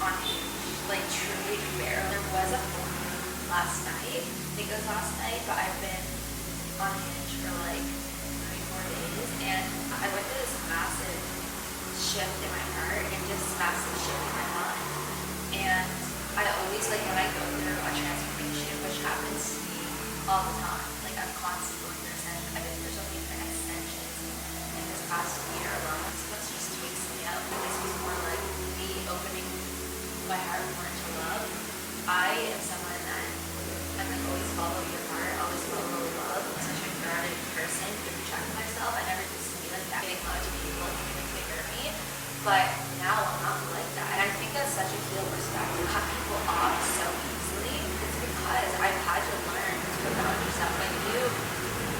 unhinged, like truly bare. There was a full moon last night, I think it was last night, but I've been unhinged for like 3-4 days, and I went through this massive shift in my heart and just massive shift in my mind. And I always, like, when I go through a transformation, which happens to me all the time, like I'm constantly going through ascension. I've been through so many different ascensions in this past year alone. So much just takes me out. This was more like me opening my heart more to love. I am someone that I'm like, always follow your heart, always follow love. I'm such a grounded person, keeping track of myself. I never used to be like that, giving love to people and even figure me. But now I'm not like that. And I think that's such a healed perspective. Cut people off so easily. It's because I've had to learn to put boundaries up. When you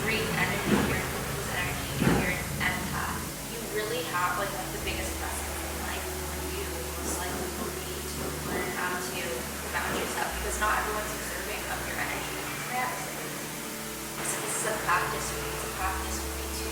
breathe energy, you're lose energy, and you're an empath, you really have like the biggest blessing in life for you. Most likely will be to learn how to put boundaries up, because not everyone's deserving of your energy. So this is a practice for me. It's a practice for me to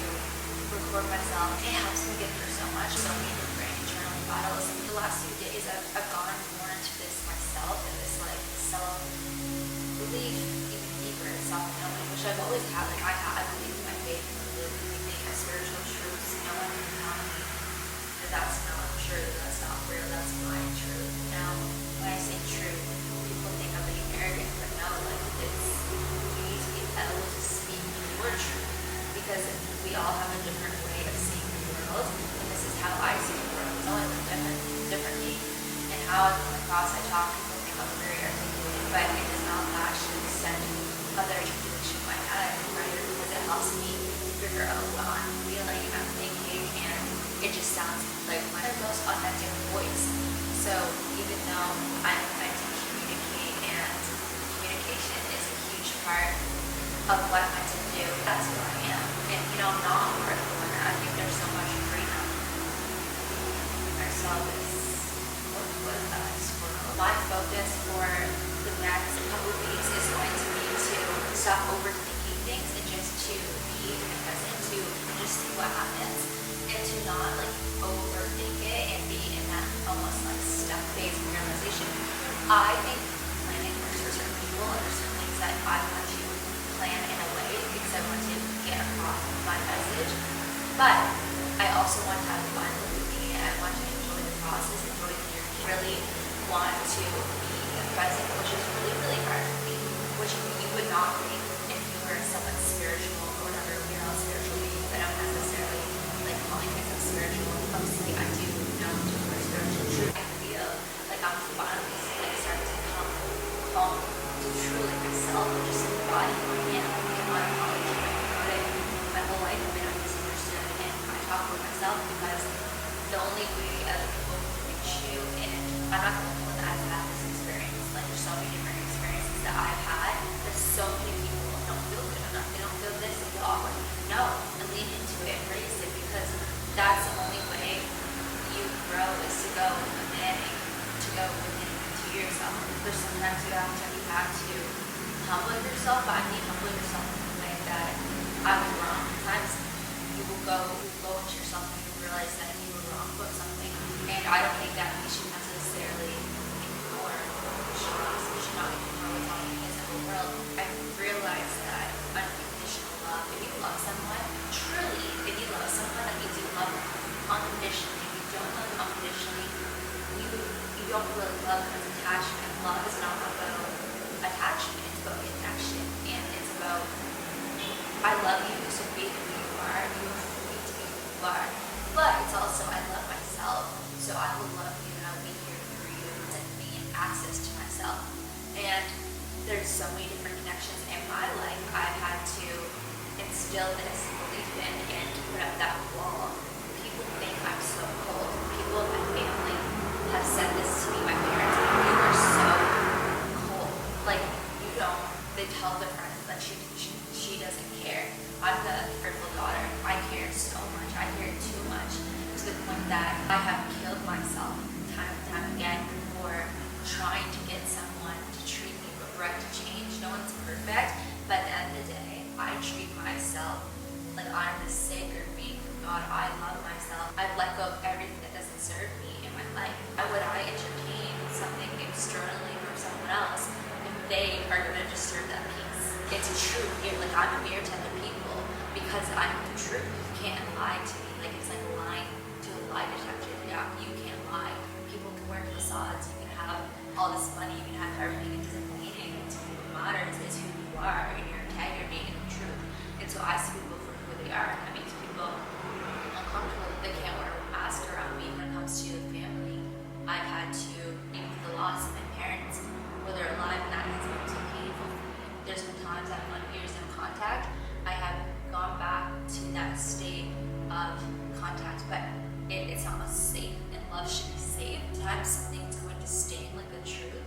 record myself. It helps me get through so much, so many different internal battles. The last few days I've gone more into this myself, and this like self-belief, even deeper self-knowing, which I've always had. Like I believe in my faith, I believe in my spiritual truths. No one can tell me that that's not true, that's not real, that's my truth. Now, when I say truth, people think I'm being arrogant, but no, like you need to be able to speak your truth, because we all have a different way of seeing the world, and this is how I see the world. It's always differently, and how I come across, I talk, people think I'm very articulate, but it is not that. I should send other articulation in my head, right? Because it helps me figure out what I'm feeling and I'm thinking, and it just sounds like my most authentic voice. So even though I'm meant to communicate, and communication is a huge part of what I'm meant to do, that's who I am. And I'm not a part of one. I think there's so much freedom. I saw this, what was that squirrel? My focus for the next couple of weeks is going to be to stop overthinking things and just to be present, to just see what happens, and to not like overthink it and be in that almost like stuck phase of realization. I think planning works for certain people, and there's certain things that I want to plan in a way because I want to get across my message. But I also want to have fun with me, and I want to enjoy the process, enjoy the journey. Really want to be present, which is really, really hard for me, which you would not think if you were someone spiritual or whatever. We're all spiritual beings. I don't necessarily like calling myself spiritual. Obviously, I do know to my spiritual truth. I feel like I'm finally like starting to come home to truly myself and just embody who I am. I'm unapologetic about it. My whole life I've been misunderstood, and I talk with myself because the only way other people can reach you, and I'm not the only one that has had this experience. Like there's so many different experiences that I've had. There's so many people who don't feel good enough. They don't feel this, they feel awkward. No, and lean into it, embrace it, because that's the only way you grow, is to go within, to go within to yourself. There's sometimes you have to be back to humbling yourself, but I mean humbling yourself in the way that I was wrong. Sometimes you will go into yourself and you realize that you were wrong about something, and I don't think that we should necessarily ignore what we should not ignore what's on the physical world. I realized that unconditional love, if you love someone, truly, if you love someone, that means you love them unconditionally. If you don't love them unconditionally, you don't really love them as attachment. Love is not about attachment, it's about connection, and it's about I love you, so be who you are, you are free to be who you are. But it's also I love myself, so I will love you and I'll be here for you, and me access to myself. And there's so many different connections in my life I've had to instill this belief in and put up that wall. People think I'm so cold. People in my family have said this to me, my parents, you are so cold. Like, you don't, they tell their friends that she doesn't care. I'm the fearful daughter. I care so much. I care too much, to the point that I have killed myself time and time again for trying to get someone to treat me right, to change. No one's perfect, but at the end of the day, I treat myself like I'm the sacred being from God. I love myself. I've let go of everything that doesn't serve me in my life. Why would I entertain externally from someone else, then they are going to disturb that peace. It's a true mirror. Like, I'm a mirror to other people because I'm the truth. You can't lie to me. Like, it's like lying to a lie detector. Yeah, you can't lie. People can wear facades. You can have all this money. You can have everything. It doesn't mean anything to me. What matters is who you are and your integrity and your truth. And so I see people for who they are, and that makes people uncomfortable. They can't wear a mask around me. When it comes to family, I've had to, even with the loss of my parents, where they're alive, and that has been so painful for me. There's been times I've gone years in contact. I have gone back to that state of contact, but it's not safe, and love should be safe. Sometimes something's going to sting like the truth,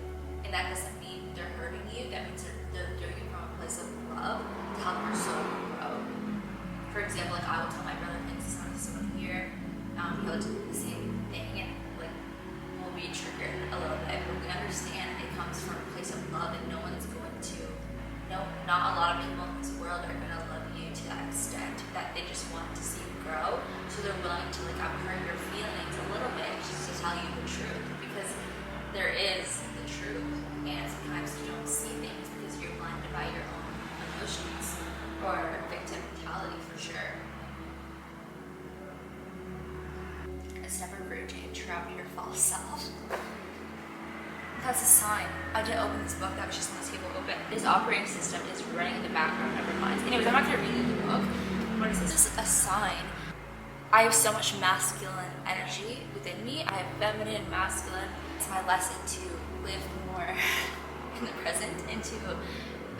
and that doesn't mean they're hurting you. That means they're doing it from a place of love to help your soul grow. For example, like, I will tell my brother things to someone here, he'll do the same thing, and like, we'll be triggered a little bit, but we understand it comes from a place of love, and not a lot of people in this world are going to love you to that extent that they just want to see you grow, so they're willing to, like, hurt your feelings a little bit just to tell you the truth, because there is the truth, and sometimes you don't see things because you're blinded by your own emotions or victim mentality, for sure. It's never rude to interrupt your false self. That's a sign. I didn't open this book, that was just on the table open. This operating system is running in the background of our minds. Anyways, I'm not gonna read the book. What is this? This is a sign. I have so much masculine energy within me. I have feminine, masculine. It's my lesson to live more in the present and to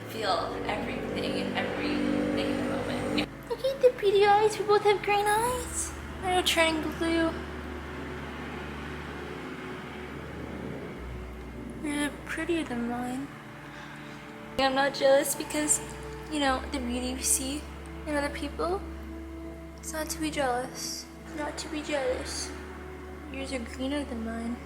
feel everything and everything in the moment. Look at the pretty eyes. We both have green eyes. They're turning blue. They're prettier than mine. I'm not jealous because, you know, the beauty you see in other people. It's not to be jealous. Not to be jealous. Yours are greener than mine.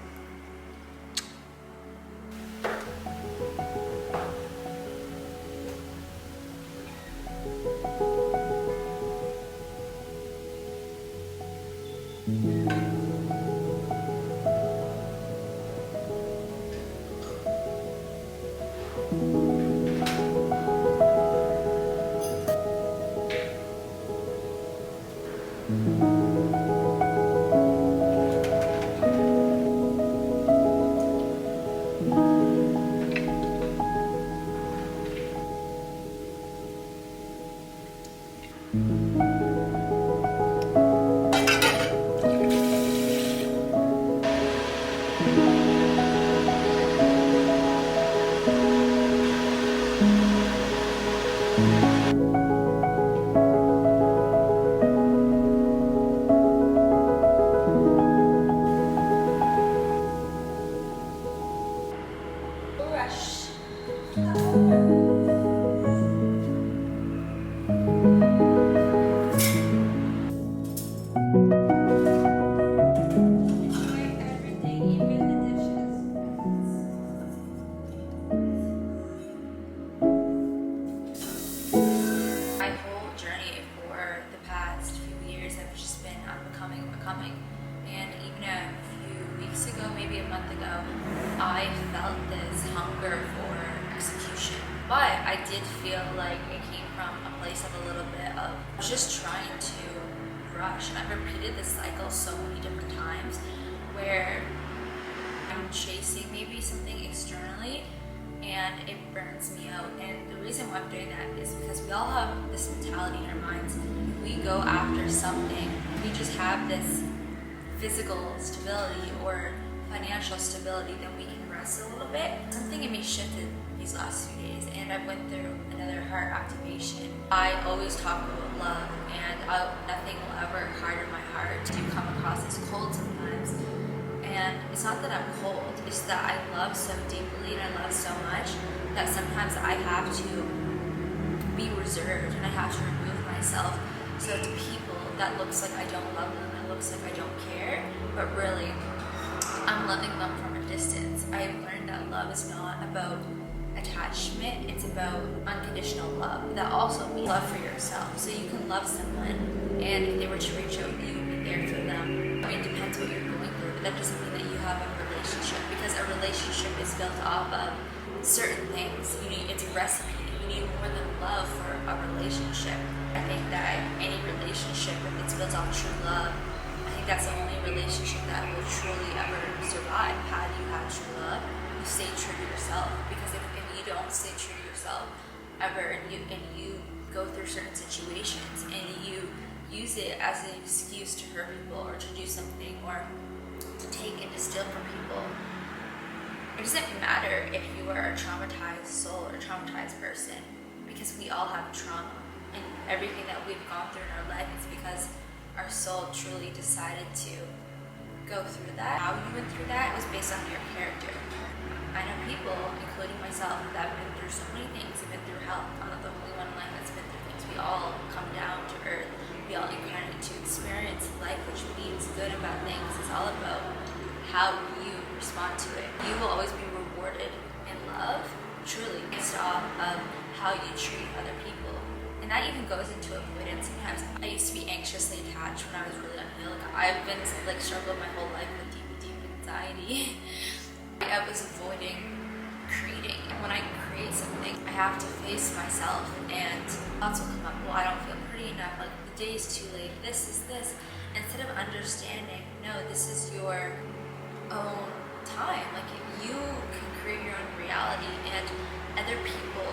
And even a few weeks ago, maybe a month ago, I felt this hunger for execution. But I did feel like it came from a place of a little bit of just trying to rush. And I've repeated this cycle so many different times where I'm chasing maybe something externally and it burns me out. And the reason why I'm doing that is because we all have this mentality in our minds. We go after something, we just have this physical stability or financial stability, then we can rest a little bit. Something in me shifted these last few days, and I went through another heart activation. I always talk about love, and nothing will ever harden my heart. I do come across as cold sometimes, and it's not that I'm cold, it's that I love so deeply and I love so much that sometimes I have to be reserved and I have to remove myself so to people that looks like I don't love them, it looks like I don't care, but really I'm loving them from a distance. I've learned that love is not about attachment, it's about unconditional love. That also means love for yourself. So you can love someone, and if they were to reach out, you would be there for them. I mean, it depends what you're going through, but that doesn't mean that you have a relationship, because a relationship is built off of certain things. It's a recipe. You need more than love for a relationship. I think that any relationship, if it's built off true love, I think that's the only relationship that will truly ever survive. How do you have true love? You stay true to yourself, because if you don't stay true to yourself ever, and you go through certain situations and you use it as an excuse to hurt people or to do something or to take and to steal from people, it doesn't matter if you are a traumatized soul or a traumatized person, because we all have trauma, and everything that we've gone through in our life is because our soul truly decided to go through that. How you went through that was based on your character. I know people, including myself, that have been through so many things, have been through hell. I'm not the only one in life that's been through things. We all come down to earth. We all incarnate to experience life, which means good and bad things. It's all about how you respond to it. You will always be rewarded in love, truly, based off of how you treat other people. And that even goes into avoidance sometimes. I used to be anxiously attached when I was really unhealed. I've been struggling my whole life with deep anxiety. I was avoiding creating. And when I create something, I have to face myself, and thoughts will come up. Well, I don't feel pretty enough. Like, the day is too late. This is this. Instead of understanding, no, this is your own time. Like, you can create your own reality, and other people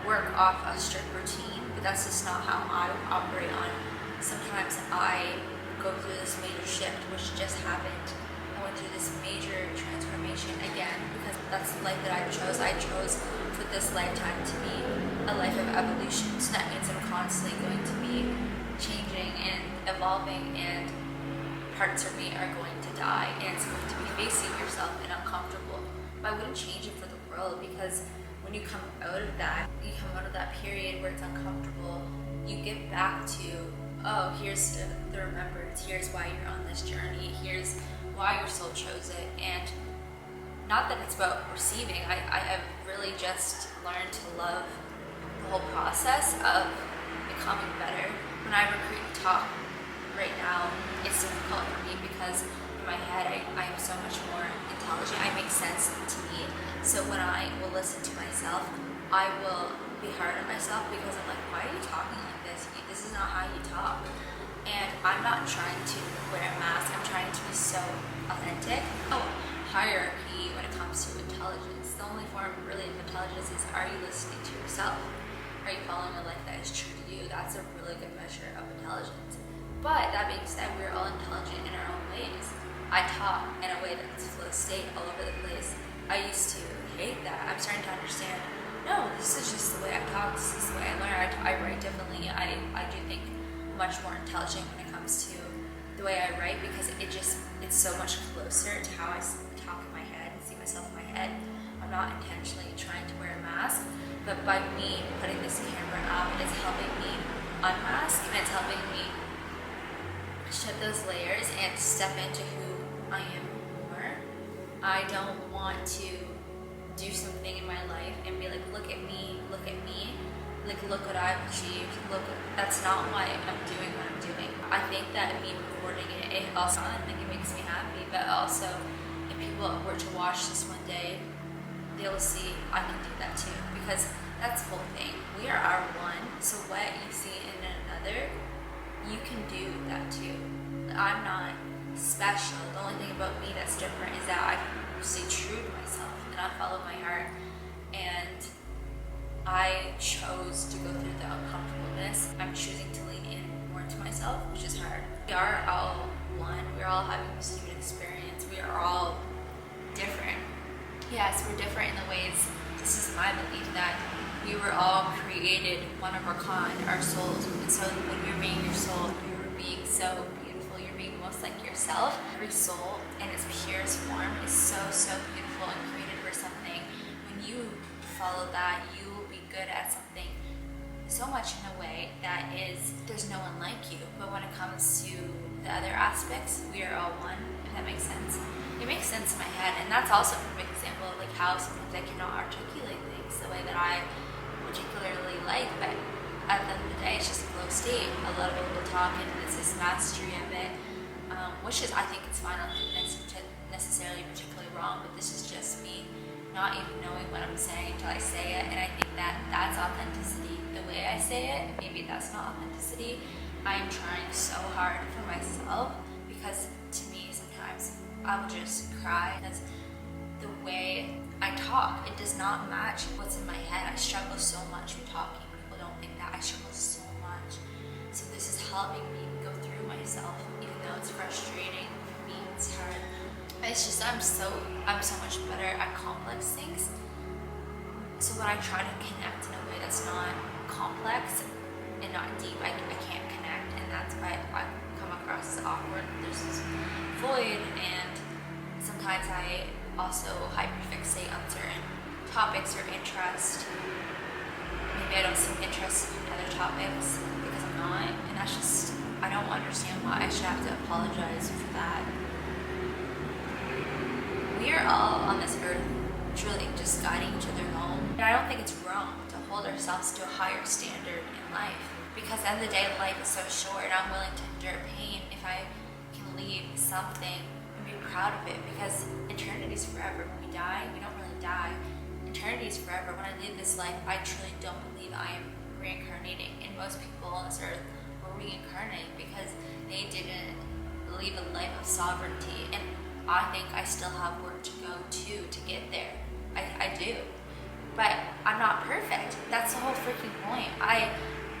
work off a strict routine, but that's just not how I operate on. Sometimes I go through this major shift, which just happened. I went through this major transformation again, because that's the life that I chose. I chose for this lifetime to be a life of evolution. So that means I'm constantly going to be changing and evolving, and parts of me are going to die, and it's going to be facing yourself and uncomfortable. But I wouldn't change it for the world, because when you come out of that, period where it's uncomfortable, you get back to, oh, here's the remembrance, here's why you're on this journey, here's why your soul chose it. And not that it's about receiving. I have really just learned to love the whole process of becoming better. When I recruit and talk right now, it's difficult for me, because in my head I am so much more intelligent. I make sense to me. So when I will listen to myself, I will be hard on myself, because I'm like, why are you talking like this? This is not how you talk. And I'm not trying to wear a mask. I'm trying to be so authentic. Oh, hierarchy when it comes to intelligence. The only form really of intelligence is, are you listening to yourself? Are you following a life that is true to you? That's a really good measure of intelligence. But that being said, we're all intelligent in our own ways. I talk in a way that's flow state all over the place. I used to hate that. I'm starting to understand, no, this is just the way I talk, this is the way I learn. I write differently. I do think much more intelligent when it comes to the way I write, because it's so much closer to how I talk in my head and see myself in my head. I'm not intentionally trying to wear a mask, but by me putting this camera up, it's helping me unmask, and it's helping me shed those layers and step into who I am more. I don't want to do something in my life and be like, look at me, like, look what I've achieved, that's not why I'm doing what I'm doing. I think that me recording it also, I think it makes me happy, but also if people were to watch this one day, they'll see I can do that too, because that's the whole thing. We are our one, so what you see in another, you can do that too. I'm not special. The only thing about me that's different is that I stay true to myself and I follow my heart, and I chose to go through the uncomfortableness. I'm choosing to lean in more to myself, which is hard. We are all one. We're all having this human experience. We are all different. Yes, we're different in the ways, this is my belief, that we were all created one of our kind, our souls. And so when you're being your soul, you're being so beautiful. You're being most like yourself. Every soul in its purest form is so, so beautiful and created for something. When you follow that, you will be good at something so much in a way that there's no one like you. But when it comes to the other aspects, we are all one, and if that makes sense. It makes sense in my head, and that's also a perfect example of like how sometimes I cannot articulate things the way that I particularly like, but at the end of the day, it's just a flow state. A lot of people talk, and it's this mastery of it, which is, I think it's fine. I don't think it's necessarily particularly wrong, but this is just me not even knowing what I'm saying until I say it, and I think that that's authenticity. The way I say it, maybe that's not authenticity. I am trying so hard for myself, because to me sometimes I'll just cry because the way I talk, it does not match what's in my head. I struggle so much with talking. People don't think that. I struggle so much. So this is helping me go through myself, even though it's frustrating for me, it's hard. It's just I'm so much better at complex things. So when I try to connect in a way that's not complex and not deep, I can't connect, and that's why I come across as awkward. There's this void, and sometimes I also hyperfixate on certain topics or interest. Maybe I don't seem interested in other topics because I'm not, and that's just, I don't understand why I should have to apologize for that. We are all on this earth truly just guiding each other home. And I don't think it's wrong to hold ourselves to a higher standard in life, because at the end of the day, life is so short, and I'm willing to endure pain if I can leave something and be proud of it, because eternity is forever. When we die, we don't really die. Eternity is forever. When I leave this life, I truly don't believe I am reincarnating, and most people on this earth will reincarnate because they didn't live a life of sovereignty, and I think I still have work to go to get there. I do. But I'm not perfect. That's the whole freaking point. I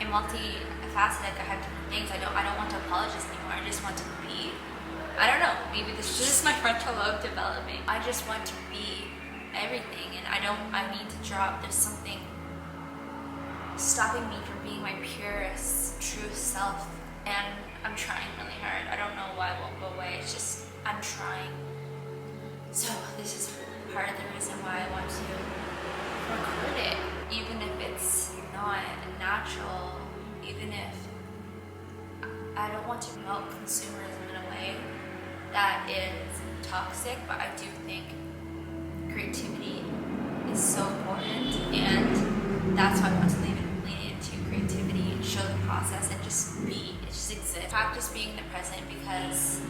am multifaceted. I have different things. I don't want to apologize anymore. I just want to be. I don't know. Maybe this is just my frontal lobe developing. I just want to be everything, and I need to drop. There's something stopping me from being my purest, true self, and I'm trying really hard. I don't know why it won't go away. It's just I'm trying. So this is part of the reason why I want to record it, even if it's not natural, even if I don't want to promote consumerism in a way that is toxic, but I do think creativity is so important, and that's why I want to lean into creativity and show the process and just be, it just exist. Practice being in the present, because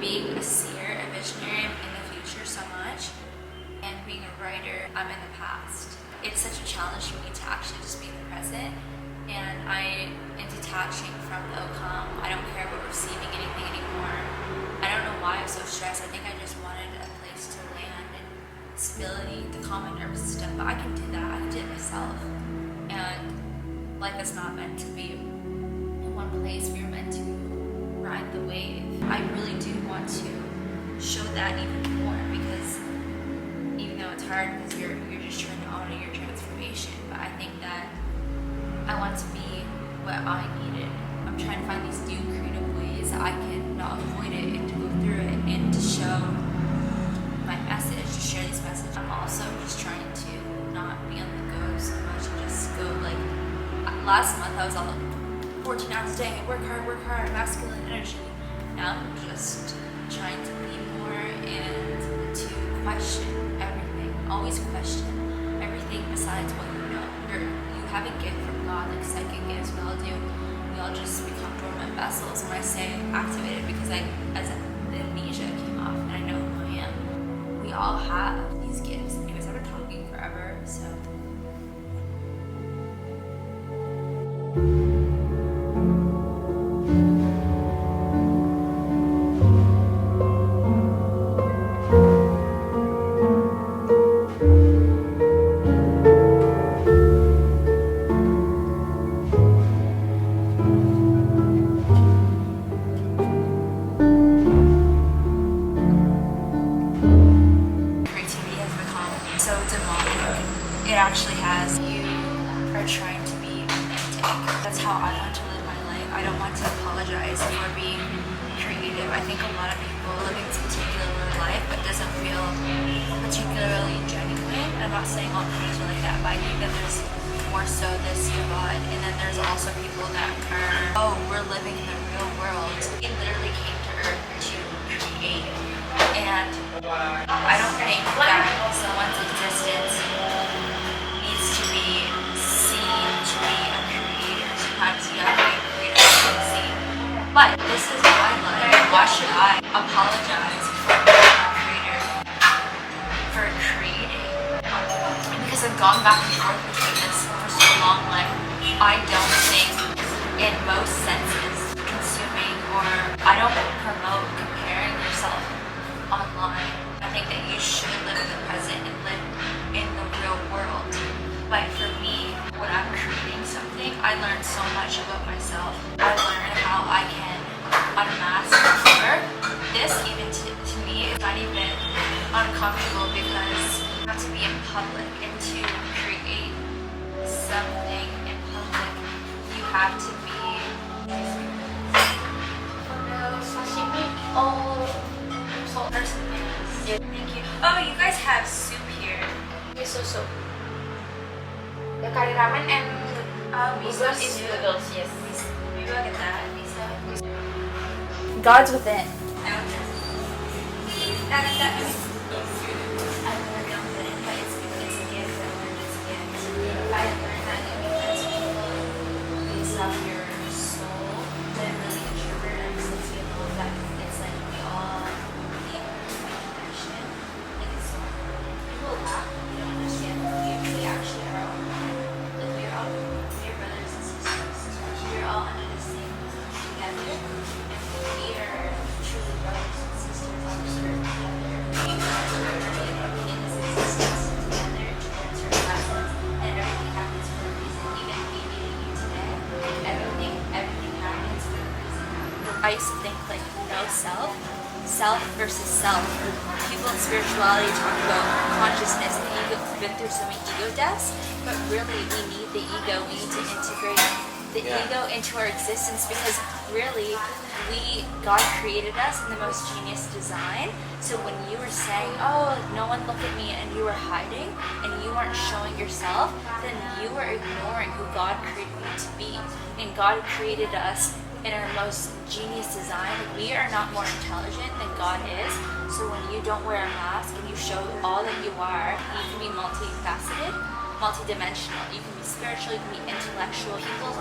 being a seer, a visionary, I'm in the future so much, and being a writer, I'm in the past. It's such a challenge for me to actually just be in the present, and I am detaching from the outcome. I don't care about receiving anything anymore. I don't know why I'm so stressed. I think I just wanted a place to land and stability, to calm my nervous system, but I can do that. I can do it myself. And life is not meant to be in one place. We're meant to ride the wave. I really do want to show that even more, because even though it's hard because you're just trying to honor your transformation, but I think that I want to be what I needed. I'm trying to find these new creative ways that I can not avoid it and to go through it and to show my message, to share these messages. I'm also just trying to not be on the go so much and just go like, last month I was all 14 hours a day, work hard, masculine energy. Now I'm just trying to be more and to question everything. Always question everything besides what you know. You have a gift from God, like psychic gifts, we all do. We all just become dormant vessels. When I say activated, because as the amnesia came off and I know who I am. We all have these gifts. Anyways, I've been talking forever, so. It actually has. You are trying to be authentic. That's how I want to live my life. I don't want to apologize for being creative. I think a lot of people living this particular life but doesn't feel particularly genuine. I'm not saying all creators are like that, but I think that there's more so this divide. And then there's also people that are, oh, we're living in the real world. It literally came to earth to create. creative. And I don't think that someone's existence needs to be seen to be a creator. Sometimes you have to be a creator to be seen. But this is my life. Why should I apologize for being a creator, for creating? Because I've gone back and forth between this for so long. Like, I don't think in most senses consuming, or I don't promote comparing yourself online. I think that you should live in the present and live in the real world. But for me, when I'm creating something, I learn so much about myself. I learn how I can unmask fear. This even to me is not even uncomfortable because you have to be in public, and to create something in public, you have to be Sashimi or salt or something. Thank you. Oh, you guys have soup here. Miso soup. The curry ramen and Miso noodles is soup. noodles, yes. Maybe I'll get that. Miso. God's within. That is. I never don't fit it, but it's a gift. I learned it's a gift. I learned that it means people based off your soul. That really introvert and sociable. That it's like we all need connection. Like it's so important. People laugh when we don't understand we actually are all one. Like we're all we're brothers and sisters. We're all under the same roof together. And we are truly brothers and sisters on this earth together. We are in this existence together towards her presence. And everything happens for a reason. Even me meeting you today. Everything happens for a reason. I used to think like no self versus self. People in spirituality talk about consciousness and ego. We've been through so many ego deaths, but really we need the ego. We need to integrate the ego into our existence, because really God created us in the most genius design. So when you were saying, oh, no one look at me, and you were hiding and you weren't showing yourself, then you were ignoring who God created you to be. And God created us in our most genius design. We are not more intelligent than God is. So when you don't wear a mask and you show all that you are, you can be multifaceted, multidimensional. You can be spiritual, you can be intellectual. People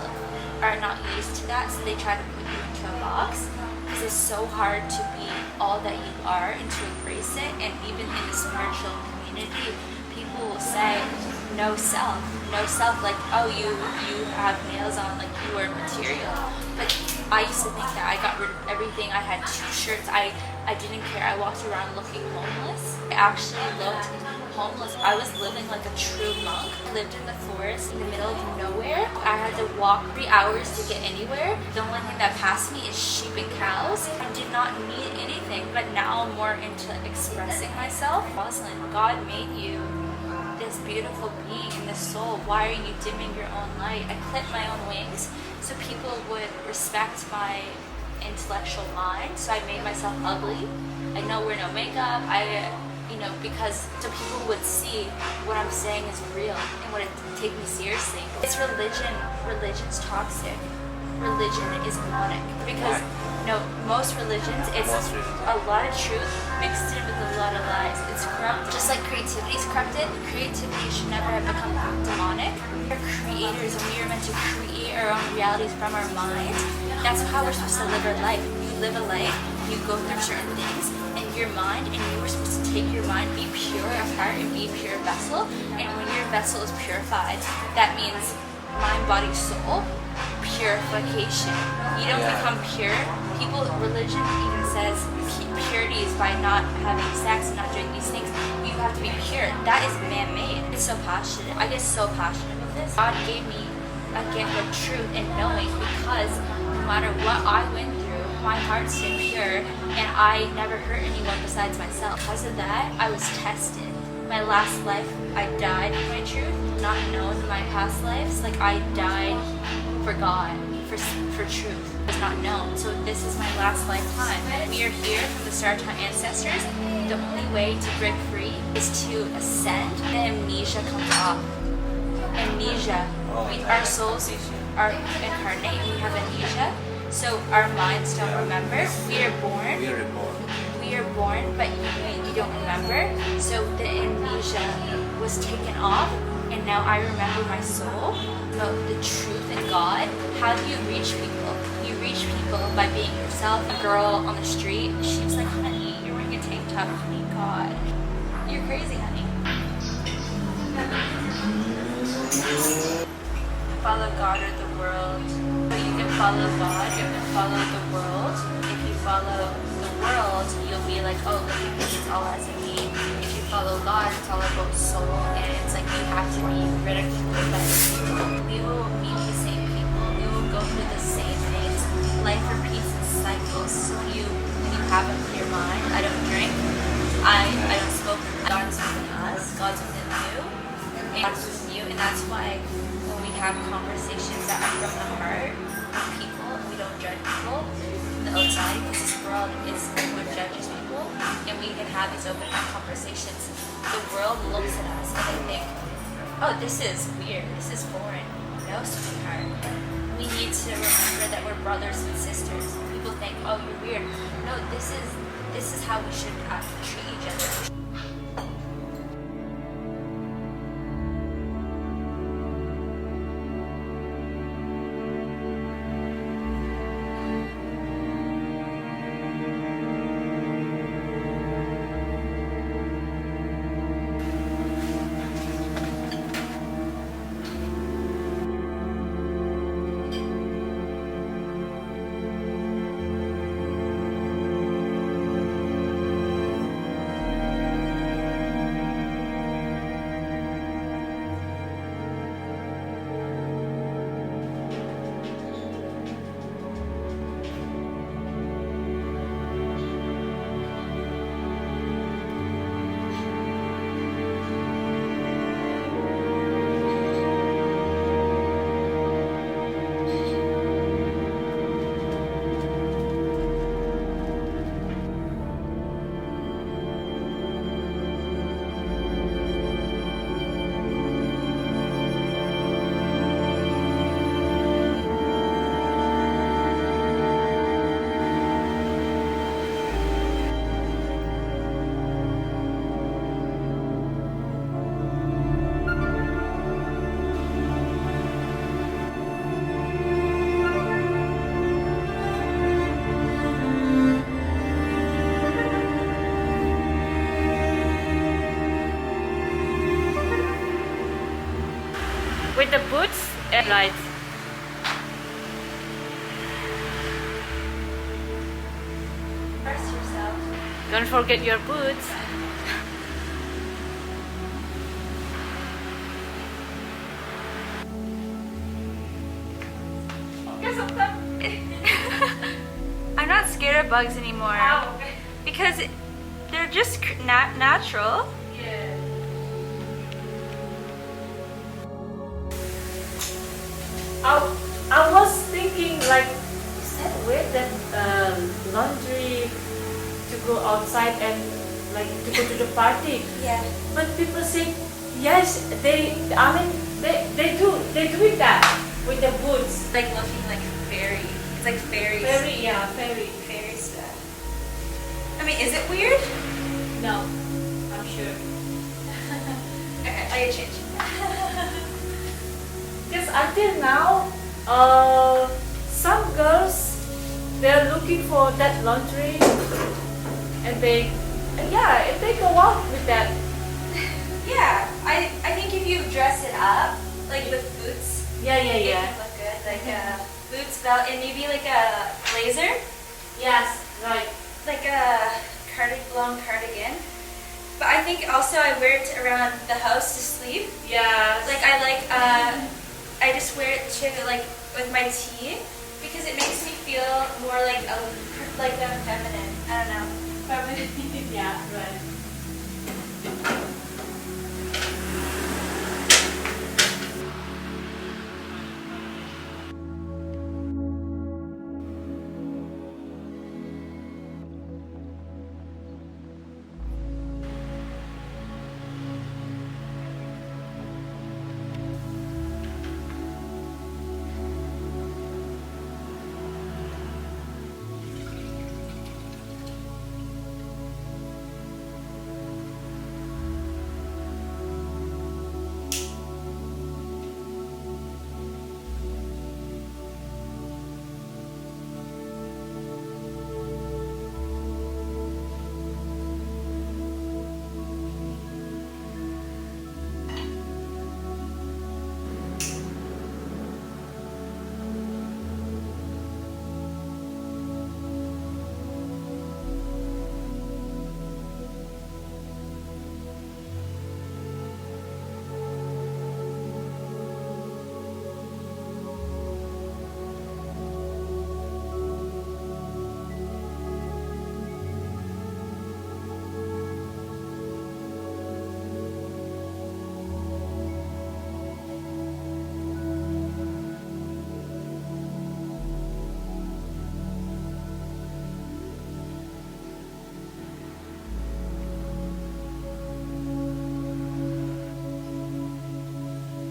are not used to that, so they try to put you into a box, because it's so hard to be all that you are and to embrace it. And even in the spiritual community, people will say no self, like, oh, you have nails on, like you are material. But I used to think that. I got rid of everything. I had 2 shirts. I didn't care. I walked around looking homeless. I actually looked homeless. I was living like a true monk. I lived in the forest in the middle of nowhere. I had to walk 3 hours to get anywhere. The only thing that passed me is sheep and cows. I did not need anything, but now I'm more into expressing myself. Roslyn, God made you this beautiful being in this soul. Why are you dimming your own light? I clipped my own wings so people would respect my intellectual mind. So I made myself ugly. I know wear no makeup. Because so people would see what I'm saying is real and would take me seriously. It's religion. Religion's toxic. Religion is demonic, because most religions, it's a lot of truth mixed in with a lot of lies. It's corrupt. Just like creativity is corrupted, creativity should never have become demonic. We're creators, and we are meant to create our own realities from our mind. That's how we're supposed to live our life. You live a life, you go through certain things, and your mind, and you were supposed to take your mind, be pure of heart, and be a pure vessel. And when your vessel is purified, that means mind, body, soul, purification. You don't become pure. Religion even says purity is by not having sex and not doing these things. You have to be pure. That is man-made. It's so passionate. I get so passionate with this. God gave me a gift of truth and knowing, because no matter what I went through, my heart's been pure, and I never hurt anyone besides myself. Because of that, I was tested. My last life, I died for my truth. Not known in my past lives, like I died for God, for truth. It was not known. So this is my last lifetime. We are here from the start of our ancestors. The only way to break free is to ascend. The amnesia comes off. Amnesia. Our souls are incarnate. We have amnesia. So our minds don't remember. We are born. We you're born, but you don't remember. So the amnesia was taken off, and now I remember my soul, about the truth in God. How do you reach people? You reach people by being yourself. A girl on the street, she was like, honey, you're wearing a tank top. Honey, God, you're crazy, honey. Follow God or the world. So you can follow God, you can follow the world. If you follow the world, you'll be like, oh, look at me, it's all as in me. If you follow God, it's all about soul, and it's like you have to be ridiculed by the people. We will meet the same people, we will go through the same things. Life repeats in cycles. So when you have a clear mind, I don't drink, I don't smoke. God's within us, God's within you, and God's within you, and that's why when we have conversations that are from the heart with people, we don't judge people from the outside, because this world is what judges people, and we can have these open conversations. The world looks at us and they think, oh, this is weird, this is foreign. No, sweetheart. We need to remember that we're brothers and sisters. People think, oh, you're weird. No, this is how we should treat each other. With the boots and lights. Trust yourself. Don't forget your boots. I'm not scared of bugs anymore. Because they're just natural. I was thinking like, is that weird that laundry to go outside and like to go to the party? Yeah. But people say yes, they do it that with the boots. Like looking like fairy. It's like fairies. Fairy stuff. I mean, is it weird? No, I'm sure. Okay, I gotta change. Because until now, some girls, they're looking for that laundry, and they go out with that. Yeah, I think if you dress it up, like with boots, Yeah. it can look good. Like boots, belt, and maybe like a blazer, Yes, right. like a long cardigan. But I think also I wear it around the house to sleep. Yes. Like I just wear it to like with my tea because it makes me feel more like a feminine. I don't know. Yeah, right.